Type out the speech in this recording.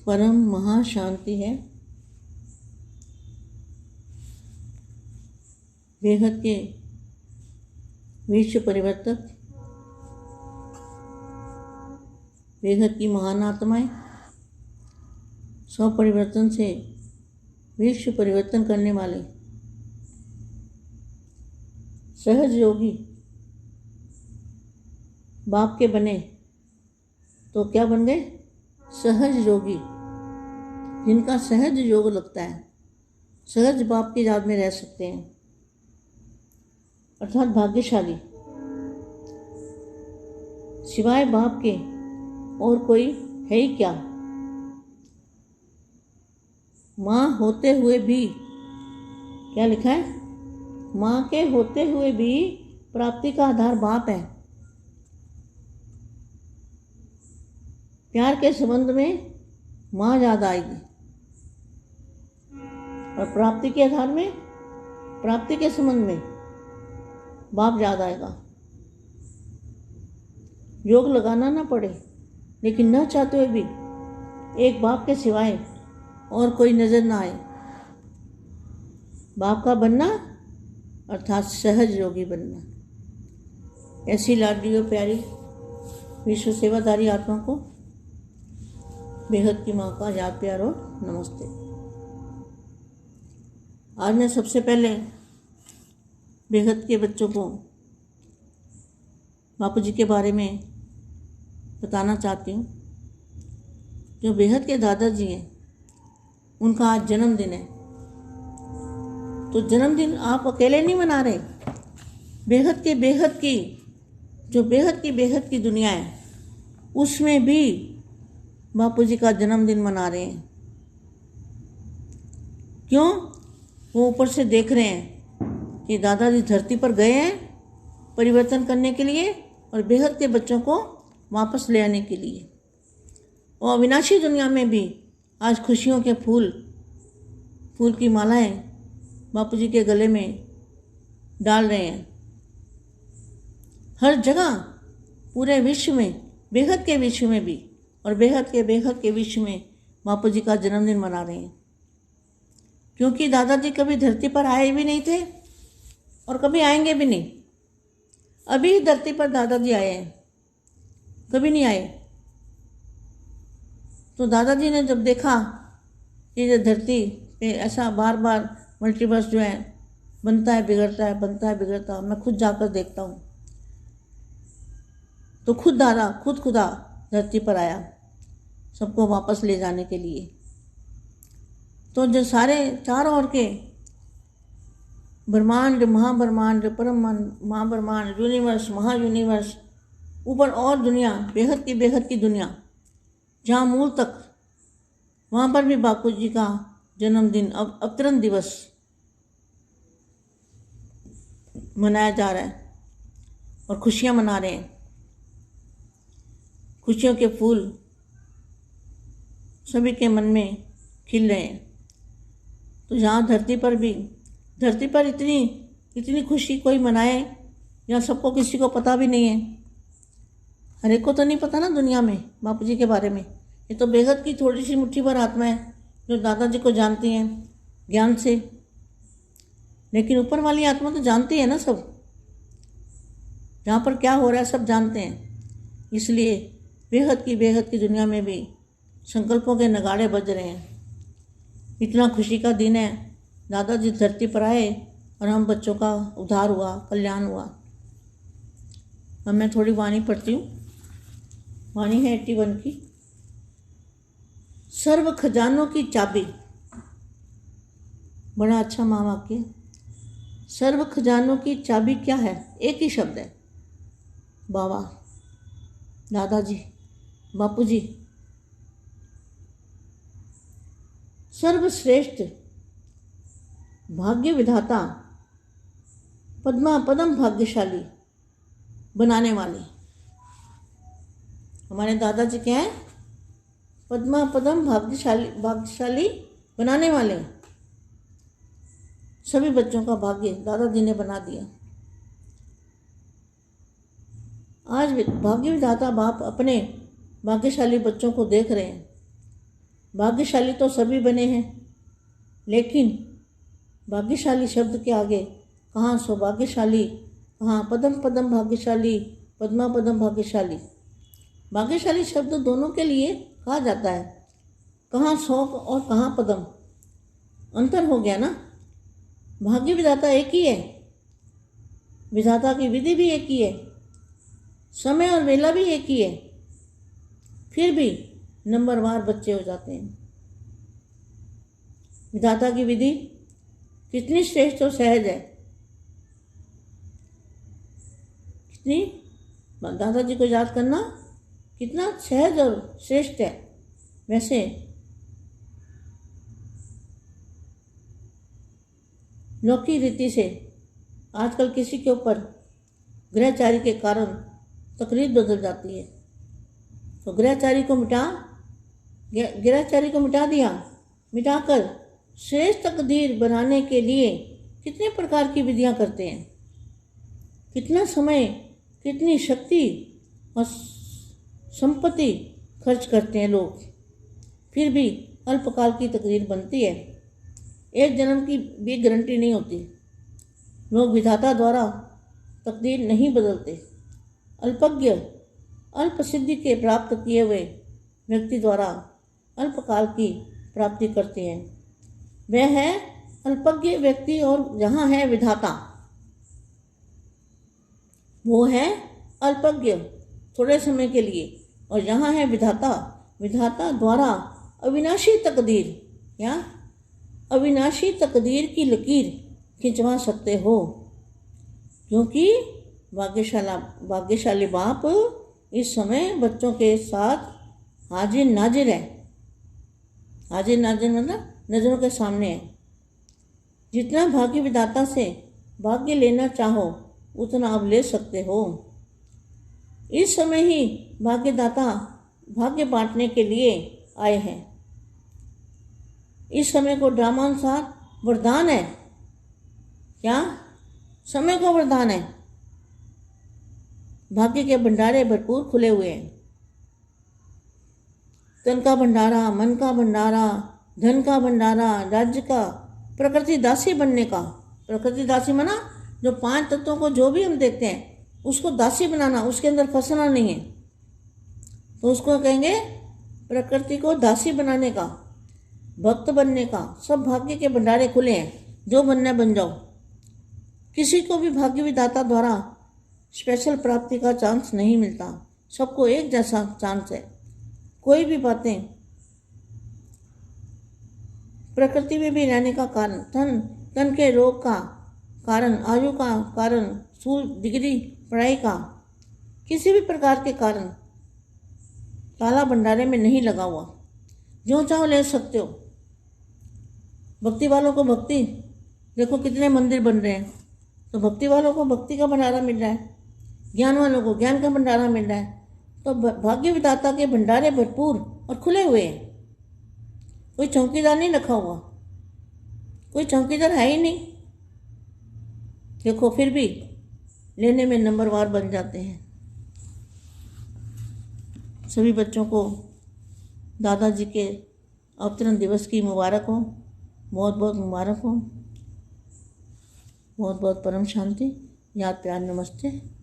परम महाशांति है। बेहद के विश्व परिवर्तक, बेहद की महान आत्माएं, स्वपरिवर्तन से विश्व परिवर्तन करने वाले सहज योगी बाप के बने तो क्या बन गए? सहज योगी, जिनका सहज योग लगता है, सहज बाप की याद में रह सकते हैं, अर्थात भाग्यशाली। सिवाय बाप के और कोई है ही क्या? माँ होते हुए भी, क्या लिखा है? माँ के होते हुए भी प्राप्ति का आधार बाप है। प्यार के संबंध में माँ याद आएगी और प्राप्ति के आधार में, प्राप्ति के संबंध में बाप याद आएगा। योग लगाना ना पड़े, लेकिन न चाहते हुए भी एक बाप के सिवाय और कोई नजर ना आए। बाप का बनना अर्थात सहज योगी बनना। ऐसी लाडली और प्यारी विश्व सेवाधारी आत्मा को बेहद की माँ का याद प्यार और नमस्ते। आज मैं सबसे पहले बेहद के बच्चों को बापू जी के बारे में बताना चाहती हूँ। जो बेहद के दादाजी हैं, उनका आज जन्मदिन है। तो जन्मदिन आप अकेले नहीं मना रहे। बेहद की जो बेहद की दुनिया है, उसमें भी बापू जी का जन्मदिन मना रहे हैं। क्यों? वो ऊपर से देख रहे हैं कि दादाजी धरती पर गए हैं परिवर्तन करने के लिए और बेहद के बच्चों को वापस ले आने के लिए। और अविनाशी दुनिया में भी आज खुशियों के फूल की मालाएं बापू जी के गले में डाल रहे हैं। हर जगह पूरे विश्व में, बेहद के विश्व में भी और बेहद के विश्व में बापू जी का जन्मदिन मना रहे हैं। क्योंकि दादाजी कभी धरती पर आए भी नहीं थे और कभी आएंगे भी नहीं। अभी धरती पर दादाजी आए हैं, कभी नहीं आए। तो दादाजी ने जब देखा कि ये धरती पे ऐसा बार बार मल्टीवर्स जो है बनता है बिगड़ता है, बनता है बिगड़ता, मैं खुद जाकर देखता हूँ, तो खुद खुदा धरती पर आया सबको वापस ले जाने के लिए। तो जो सारे चारों ओर के ब्रह्मांड, महाब्रह्मांड, परम महाब्रह्मांड, यूनिवर्स, महायूनिवर्स, ऊपर और दुनिया, बेहद की दुनिया, जहाँ मूल तक, वहाँ पर भी बापू जी का जन्मदिन, अवतरण दिवस मनाया जा रहा है और खुशियाँ मना रहे हैं। खुशियों के फूल सभी के मन में खिल रहे हैं। तो यहाँ धरती पर इतनी खुशी कोई मनाए, यहाँ सबको किसी को पता भी नहीं है। हर एक को तो नहीं पता ना दुनिया में बापू जी के बारे में। ये तो बेहद की थोड़ी सी मुट्ठी भर आत्मा है जो दादाजी को जानती हैं ज्ञान से, लेकिन ऊपर वाली आत्मा तो जानती है ना सब। जहाँ पर क्या हो रहा है सब जानते हैं। इसलिए बेहद की दुनिया में भी संकल्पों के नगाड़े बज रहे हैं। इतना खुशी का दिन है, दादाजी धरती पर आए और हम बच्चों का उद्धार हुआ, कल्याण हुआ। अब मैं थोड़ी वाणी पढ़ती हूँ। वाणी है 81 की। सर्व खजानों की चाबी, बड़ा अच्छा महावाक्य। सर्व खजानों की चाबी क्या है? एक ही शब्द है, बाबा, दादाजी, बापू जी। सर्वश्रेष्ठ भाग्य विधाता, पदम भाग्यशाली बनाने वाले हमारे दादाजी क्या है? पदम भाग्यशाली बनाने वाले। सभी बच्चों का भाग्य दादाजी ने बना दिया। आज भाग्य विधाता बाप अपने भाग्यशाली बच्चों को देख रहे हैं भाग्यशाली तो सभी बने हैं, लेकिन भाग्यशाली शब्द के आगे कहाँ सौभाग्यशाली, कहाँ पदम पदम भाग्यशाली, पद्मा पदम भाग्यशाली। भाग्यशाली शब्द दोनों के लिए कहा जाता है, कहाँ सौ और कहाँ पदम, अंतर हो गया ना। भाग्य विधाता एक ही है, विधाता की विधि भी एक ही है, समय और वेला भी एक ही है, फिर भी नंबरवार बच्चे हो जाते हैं। विधाता की विधि कितनी श्रेष्ठ और सहज है, कितनी, दादाजी को याद करना कितना सहज और श्रेष्ठ है। वैसे लौकिक रीति से आजकल किसी के ऊपर ग्रहचारी के कारण तकदीर बदल जाती है, तो ग्रहचारी को मिटा दिया, मिटाकर श्रेष्ठ तकदीर बनाने के लिए कितने प्रकार की विधियां करते हैं, कितना समय, कितनी शक्ति और संपत्ति खर्च करते हैं लोग, फिर भी अल्पकाल की तकदीर बनती है, एक जन्म की भी गारंटी नहीं होती। लोग विधाता द्वारा तकदीर नहीं बदलते, अल्पज्ञ अल्प सिद्धि के प्राप्त किए हुए व्यक्ति द्वारा अल्पकाल की प्राप्ति करते हैं। वह है अल्पज्ञ व्यक्ति, और जहाँ है विधाता वो है अल्पज्ञ थोड़े समय के लिए, और यहाँ है विधाता, विधाता द्वारा अविनाशी तकदीर या अविनाशी तकदीर की लकीर खिंचवा सकते हो, क्योंकि भाग्यशाली बाप इस समय बच्चों के साथ हाजिर नाजिर है। हाजिर नाजिर मतलब नज़रों के सामने है। जितना भाग्य विधाता से भाग्य लेना चाहो उतना आप ले सकते हो। इस समय ही भाग्यदाता भाग्य बांटने के लिए आए हैं। इस समय को ड्रामानुसार वरदान है, क्या समय को वरदान है। भाग्य के भंडारे भरपूर खुले हुए हैं, तन का भंडारा, मन का भंडारा, धन का भंडारा, राज्य का, प्रकृति दासी बनने का। प्रकृति दासी माना जो 5 तत्वों को जो भी हम देखते हैं उसको दासी बनाना, उसके अंदर फंसना नहीं है, तो उसको कहेंगे प्रकृति को दासी बनाने का, भक्त बनने का। सब भाग्य के भंडारे खुले हैं, जो बनना बन जाओ। किसी को भी भाग्य विधाता द्वारा स्पेशल प्राप्ति का चांस नहीं मिलता, सबको एक जैसा चांस है। कोई भी बातें प्रकृति में भी रहने का कारण, तन के रोग का कारण, आयु का कारण, स्कूल डिग्री पढ़ाई का, किसी भी प्रकार के कारण ताला भंडारे में नहीं लगा हुआ, जो चाहो ले सकते हो। भक्ति वालों को भक्ति, देखो कितने मंदिर बन रहे हैं, तो भक्ति वालों को भक्ति का भंडारा मिल रहा है, ज्ञान वालों को ज्ञान का भंडारा मिल रहा है। तो भाग्य विधाता के भंडारे भरपूर और खुले हुए हैं। कोई चौकीदार नहीं रखा हुआ, कोई चौकीदार है ही नहीं। देखो फिर भी लेने में नंबरवार बन जाते हैं। सभी बच्चों को दादाजी के अवतरण दिवस की मुबारक हो, बहुत बहुत मुबारक हो। बहुत बहुत परम शांति, याद प्यार, नमस्ते।